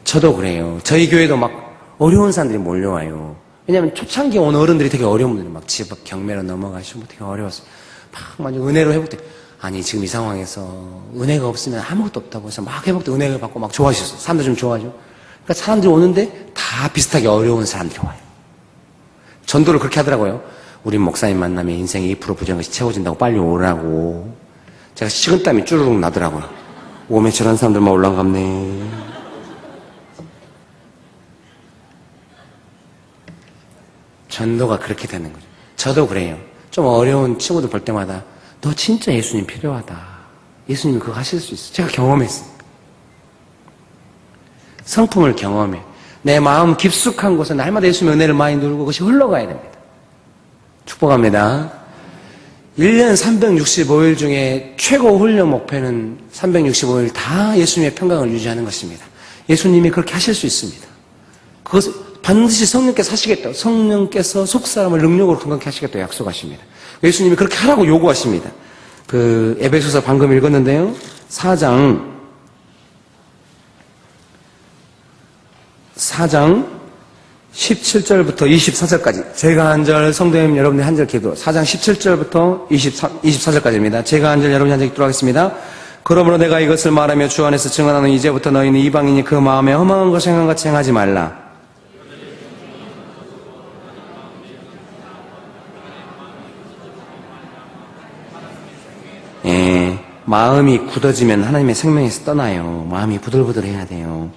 저도 그래요. 저희 교회도 막 어려운 사람들이 몰려와요. 왜냐하면 초창기에 온 어른들이 되게 어려운 분들이 막 집 앞 경매로 넘어가시고 되게 어려웠어요. 막 은혜로 회복돼. 아니 지금 이 상황에서 은혜가 없으면 아무것도 없다고 해서 막 회복돼 은혜를 받고 막 좋아하셨어요. 사람들 좀 좋아하죠. 그러니까 사람들이 오는데 다 비슷하게 어려운 사람들이 와요. 전도를 그렇게 하더라고요. 우리 목사님 만나면 인생에 2% 부정한 것이 채워진다고 빨리 오라고. 제가 식은땀이 쭈르륵 나더라고요. 오메 저런 사람들만 올라갔네. 전도가 그렇게 되는 거죠. 저도 그래요. 좀 어려운 친구들 볼 때마다 너 진짜 예수님 필요하다. 예수님이 그거 하실 수 있어. 제가 경험했어요. 성품을 경험해. 내 마음 깊숙한 곳에 날마다 예수님의 은혜를 많이 누르고 그것이 흘러가야 됩니다. 축복합니다. 1년 365일 중에 최고 훈련 목표는 365일 다 예수님의 평강을 유지하는 것입니다. 예수님이 그렇게 하실 수 있습니다. 그것을 반드시 성령께서 하시겠다. 성령께서 속사람을 능력으로 건강케 하시겠다고 약속하십니다. 예수님이 그렇게 하라고 요구하십니다. 그 에베소서 방금 읽었는데요. 4장 17절부터 24절까지 제가 한 절 성도님 여러분의 한 절 기도 4장 17절부터 24절까지입니다. 제가 한 절 여러분이 한 절 기도하겠습니다. 그러므로 내가 이것을 말하며 주 안에서 증언하는 이제부터 너희는 이방인이 그 마음에 허망한 것을 행한같이 행하지 말라. 마음이 굳어지면 하나님의 생명에서 떠나요. 마음이 부들부들해야 돼요.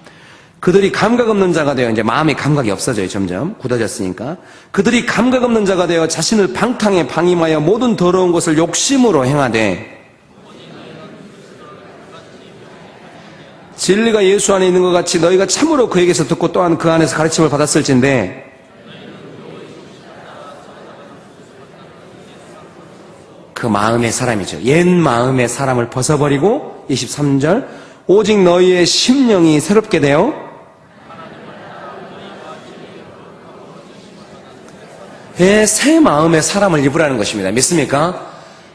그들이 감각 없는 자가 되어 이제 마음의 감각이 없어져요. 점점 굳어졌으니까 그들이 감각 없는 자가 되어 자신을 방탕에 방임하여 모든 더러운 것을 욕심으로 행하되 진리가 예수 안에 있는 것 같이 너희가 참으로 그에게서 듣고 또한 그 안에서 가르침을 받았을진데 그 마음의 사람이죠. 옛 마음의 사람을 벗어버리고 23절 오직 너희의 심령이 새롭게 되어 새 마음의 사람을 입으라는 것입니다. 믿습니까?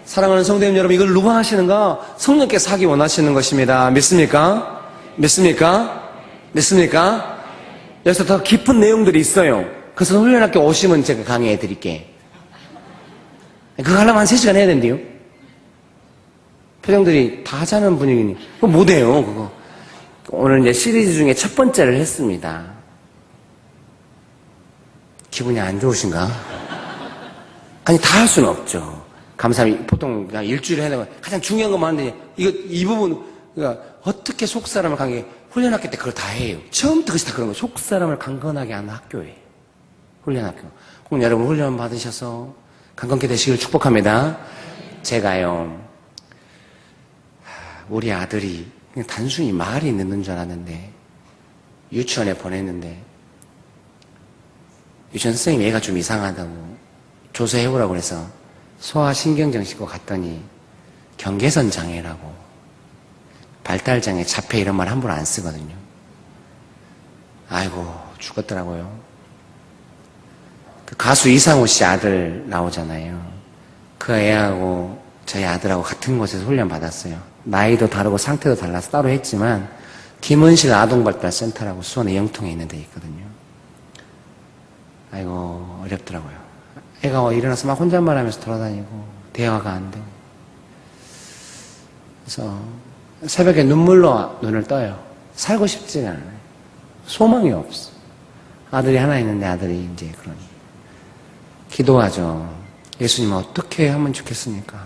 사랑하는 성도님 여러분, 이걸 누가 하시는가? 성령께서 하기 원하시는 것입니다. 믿습니까? 믿습니까? 믿습니까? 여기서 더 깊은 내용들이 있어요. 그래서 훈련학교 오시면 제가 강의해 드릴게. 그거 하려면 한 3시간 해야 된대요. 표정들이 다 하자는 분위기니. 그거 못해요, 그거. 오늘 이제 시리즈 중에 첫 번째를 했습니다. 기분이 안 좋으신가? 아니, 다 할 수는 없죠. 감사합니다. 보통 그냥 일주일에 해야 되면 가장 중요한 것만 하는데, 이 부분, 그러니까 어떻게 속사람을 강하게, 훈련학교 때 그걸 다 해요. 처음부터 그것이 다 그런 거예요. 속사람을 강건하게 하는 학교예요. 훈련학교. 꼭 여러분 훈련 받으셔서 강건케 되시길 축복합니다. 제가요, 우리 아들이 그냥 단순히 말이 늦는 줄 알았는데 유치원에 보냈는데 유치원 선생님이 얘가 좀 이상하다고 조사해보라고 그래서 소아신경정 싣고 갔더니 경계선 장애라고, 발달장애, 자폐 이런 말 함부로 안 쓰거든요. 아이고 죽었더라고요. 그 가수 이상우 씨 아들 나오잖아요. 그 애하고 저희 아들하고 같은 곳에서 훈련 받았어요. 나이도 다르고 상태도 달라서 따로 했지만 김은실 아동발달센터라고 수원의 영통에 있는 데 있거든요. 아이고 어렵더라고요. 애가 일어나서 막 혼잣말하면서 돌아다니고 대화가 안 되고, 그래서 새벽에 눈물로 눈을 떠요. 살고 싶지가 않아요. 소망이 없어. 아들이 하나 있는데 아들이 이제 그러니 기도하죠. 예수님 어떻게 하면 좋겠습니까?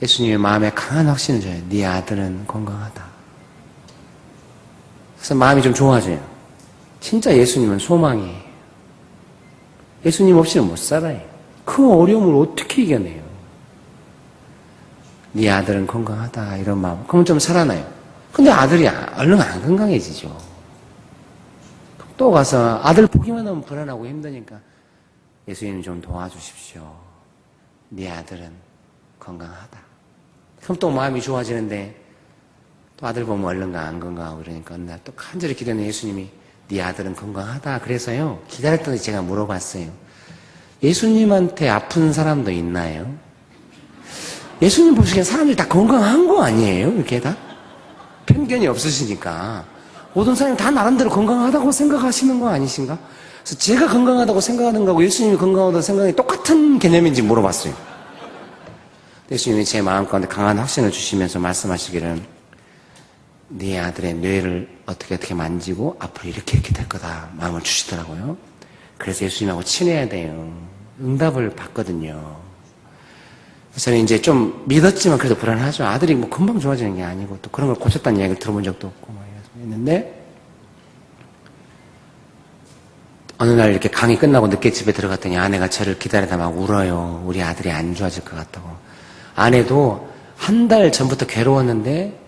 예수님의 마음에 강한 확신을 줘요. 네 아들은 건강하다. 그래서 마음이 좀 좋아져요. 진짜 예수님은 소망이에요. 예수님 없이는 못 살아요. 그 어려움을 어떻게 이겨내요? 네 아들은 건강하다 이런 마음. 그러면 좀 살아나요. 근데 아들이 얼른 안 건강해지죠. 또 가서 아들 보기만 하면 불안하고 힘드니까 예수님 좀 도와주십시오. 네 아들은 건강하다. 그럼 또 마음이 좋아지는데 또 아들 보면 얼른 안 건강하고 그러니까 어느 날 또 간절히 기도하는 예수님이 네 아들은 건강하다. 그래서요, 기다렸더니 제가 물어봤어요. 예수님한테 아픈 사람도 있나요? 예수님 보시기엔 사람들이 다 건강한 거 아니에요? 이렇게 다? 편견이 없으시니까. 모든 사람이 다 나름대로 건강하다고 생각하시는 거 아니신가? 그래서 제가 건강하다고 생각하는 거하고 예수님이 건강하다고 생각하는 게 똑같은 개념인지 물어봤어요. 예수님이 제 마음 가운데 강한 확신을 주시면서 말씀하시기를 네 아들의 뇌를 어떻게 만지고 앞으로 이렇게 될 거다 마음을 주시더라고요. 그래서 예수님하고 친해야 돼요. 응답을 받거든요. 그래서 저는 이제 좀 믿었지만 그래도 불안하죠. 아들이 뭐 금방 좋아지는 게 아니고 또 그런 걸 고쳤다는 이야기를 들어본 적도 없고 막 했는데 어느 날 이렇게 강의 끝나고 늦게 집에 들어갔더니 아내가 저를 기다리다 막 울어요. 우리 아들이 안 좋아질 것 같다고. 아내도 한 달 전부터 괴로웠는데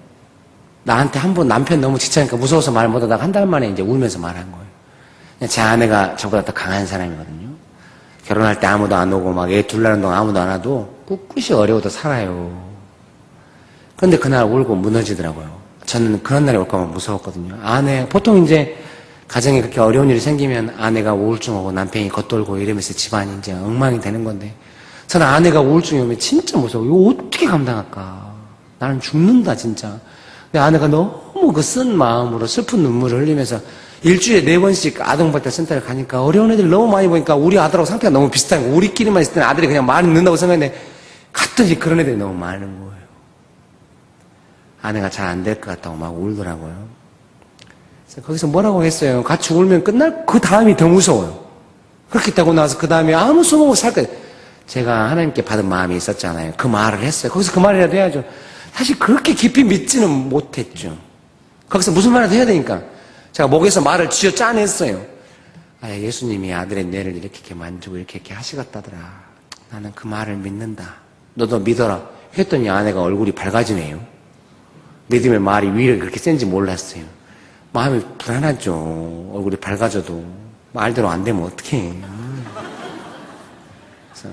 나한테 한 번 남편 너무 지치니까 무서워서 말 못하다가 한 달 만에 이제 울면서 말한 거예요. 제 아내가 저보다 더 강한 사람이거든요. 결혼할 때 아무도 안 오고 막 애 둘 낳는 동안 아무도 안 와도 꿋꿋이 어려워도 살아요. 그런데 그날 울고 무너지더라고요. 저는 그런 날이 올까 봐 무서웠거든요. 보통 이제 가정에 그렇게 어려운 일이 생기면 아내가 우울증 오고 남편이 겉돌고 이러면서 집안이 이제 엉망이 되는 건데 저는 아내가 우울증이 오면 진짜 무서워요. 이거 어떻게 감당할까? 나는 죽는다 진짜. 근데 아내가 너무 그 쓴 마음으로 슬픈 눈물을 흘리면서 일주일에 4번씩 아동발달센터를 가니까 어려운 애들 너무 많이 보니까 우리 아들하고 상태가 너무 비슷한 거예요. 우리끼리만 있을 때는 아들이 그냥 말이 늦는다고 생각했는데 갔더니 그런 애들이 너무 많은 거예요. 아내가 잘 안 될 것 같다고 막 울더라고요. 그래서 거기서 뭐라고 했어요? 같이 울면 끝날 그 다음이 더 무서워요. 그렇게 있다고 나서 그 다음에 아무 소용 없이 살 거예요. 제가 하나님께 받은 마음이 있었잖아요. 그 말을 했어요. 거기서 그 말이라도 해야죠. 사실 그렇게 깊이 믿지는 못했죠. 거기서 무슨 말이라도 해야 되니까 제가 목에서 말을 쥐어 짜냈어요. 예수님이 아들의 뇌를 이렇게 만지고 이렇게 하시겠다더라. 나는 그 말을 믿는다. 너도 믿어라. 했더니 아내가 얼굴이 밝아지네요. 믿음의 말이 왜 그렇게 센지 몰랐어요. 마음이 불안하죠. 얼굴이 밝아져도 말대로 안 되면 어떡해. 그래서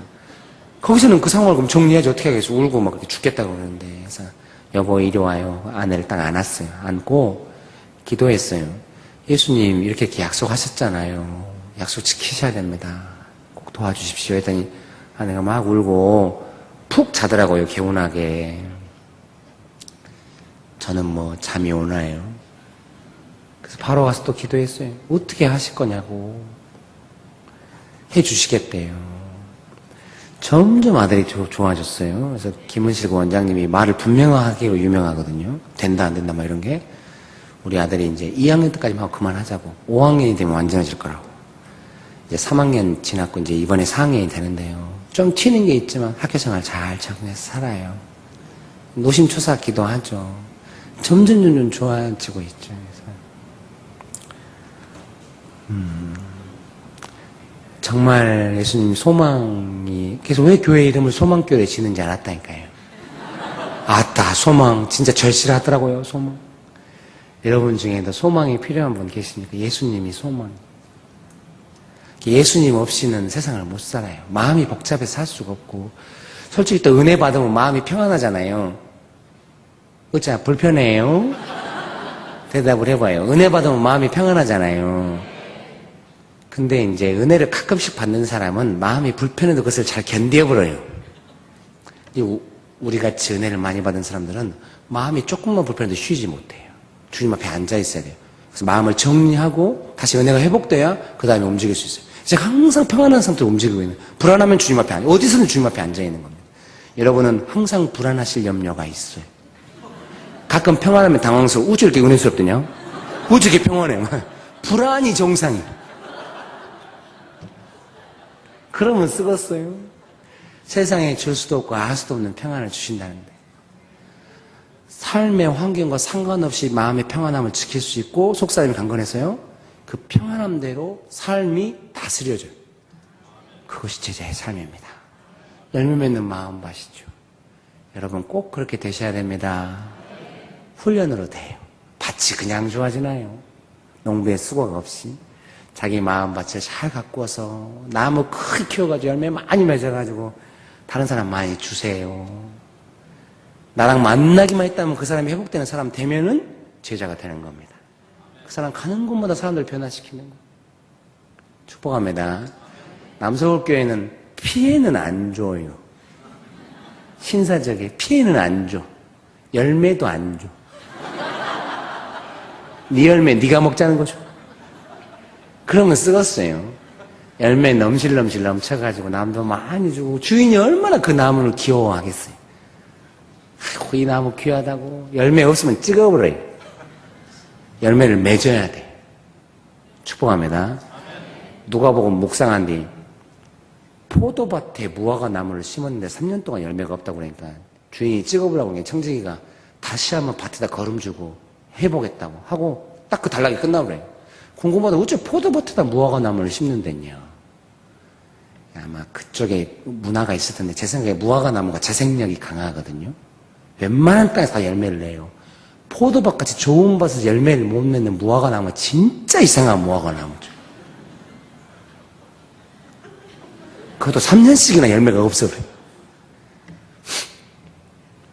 거기서는 그 상황을 그럼 정리하지 어떻게 하겠어. 울고 막 그렇게 죽겠다고 그러는데 그래서 여보 이리 와요. 아내를 딱 안았어요. 안고 기도했어요. 예수님 이렇게 약속하셨잖아요. 약속 지키셔야 됩니다. 꼭 도와주십시오. 했더니 아내가 막 울고 푹 자더라고요. 개운하게. 저는 뭐 잠이 오나요? 그래서 바로 가서 또 기도했어요. 어떻게 하실 거냐고. 해주시겠대요. 점점 아들이 좋아졌어요. 그래서 김은실 원장님이 말을 분명하기로 유명하거든요. 된다 안 된다 막 이런 게. 우리 아들이 이제 2학년 때까지만 하고 그만하자고. 5학년이 되면 완전해질 거라고. 이제 3학년 지났고 이제 이번에 4학년이 되는데요. 좀 튀는 게 있지만 학교생활 잘 적응해서 살아요. 노심초사 기도하죠. 점점 좋아지고 있죠. 그래서 정말 예수님 소망이, 그래서 왜 교회 이름을 소망교회 지는지 알았다니까요. 아따, 소망. 진짜 절실하더라고요, 소망. 여러분 중에도 소망이 필요한 분 계십니까? 예수님이 소망. 예수님 없이는 세상을 못 살아요. 마음이 복잡해서 살 수가 없고. 솔직히 또 은혜 받으면 마음이 평안하잖아요. 어차 불편해요? 대답을 해봐요. 은혜 받으면 마음이 평안하잖아요. 근데 이제 은혜를 가끔씩 받는 사람은 마음이 불편해도 그것을 잘 견뎌버려요. 우리 같이 은혜를 많이 받은 사람들은 마음이 조금만 불편해도 쉬지 못해요. 주님 앞에 앉아 있어야 돼요. 그래서 마음을 정리하고 다시 은혜가 회복돼야 그 다음에 움직일 수 있어요. 제가 항상 평안한 상태로 움직이고 있는, 불안하면 주님 앞에 어디서든 주님 앞에 앉아 있는 겁니다. 여러분은 항상 불안하실 염려가 있어요. 가끔 평안하면 당황스러워. 우주 이렇게 은혜스럽더냐? 우주 이렇게 평안해. 불안이 정상이에요. 그러면 쓰겄어요. 세상에 줄 수도 없고 알 수도 없는 평안을 주신다는데, 삶의 환경과 상관없이 마음의 평안함을 지킬 수 있고, 속사람이 강건해서요, 그 평안함대로 삶이 다스려져요. 그것이 제자의 삶입니다. 열매 맺는 마음 밭이죠. 여러분 꼭 그렇게 되셔야 됩니다. 훈련으로 돼요. 밭이 그냥 좋아지나요? 농부의 수고가 없이 자기 마음밭을 잘 가꾸어서 나무 크게 키워가지고 열매 많이 맺어가지고 다른 사람 많이 주세요. 나랑 만나기만 했다면 그 사람이 회복되는 사람 되면은 제자가 되는 겁니다. 그 사람 가는 곳마다 사람들 변화시키는 거. 축복합니다. 남서울교회는 피해는 안 줘요. 신사적에 피해는 안 줘. 열매도 안 줘. 네 열매 네가 먹자는 거죠. 그러면 쓰겄어요. 열매 넘실넘실 넘쳐가지고 남도 많이 주고, 주인이 얼마나 그 나무를 귀여워하겠어요. 아이고, 이 나무 귀하다고. 열매 없으면 찍어버려요. 열매를 맺어야 돼. 축복합니다. 누가복음 묵상한 뒤 포도밭에 무화과 나무를 심었는데 3년 동안 열매가 없다고 그러니까 주인이 찍어보라고 그러니까 청지기가 다시 한번 밭에다 거름 주고 해보겠다고 하고 딱 그 단락이 끝나버려요. 궁금하다. 어째 포도밭에다 무화과 나무를 심는댔냐. 아마 그쪽에 문화가 있을 텐데 제 생각에 무화과 나무가 자생력이 강하거든요. 웬만한 땅에서 다 열매를 내요. 포도밭같이 좋은 밭에서 열매를 못 맺는 무화과 나무가 진짜 이상한 무화과 나무죠. 그것도 3년씩이나 열매가 없어버려요.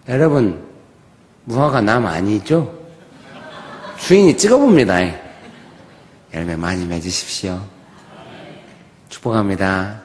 여러분, 무화과 나무 아니죠? 주인이 찍어봅니다. 열매 많이 맺으십시오. 축복합니다.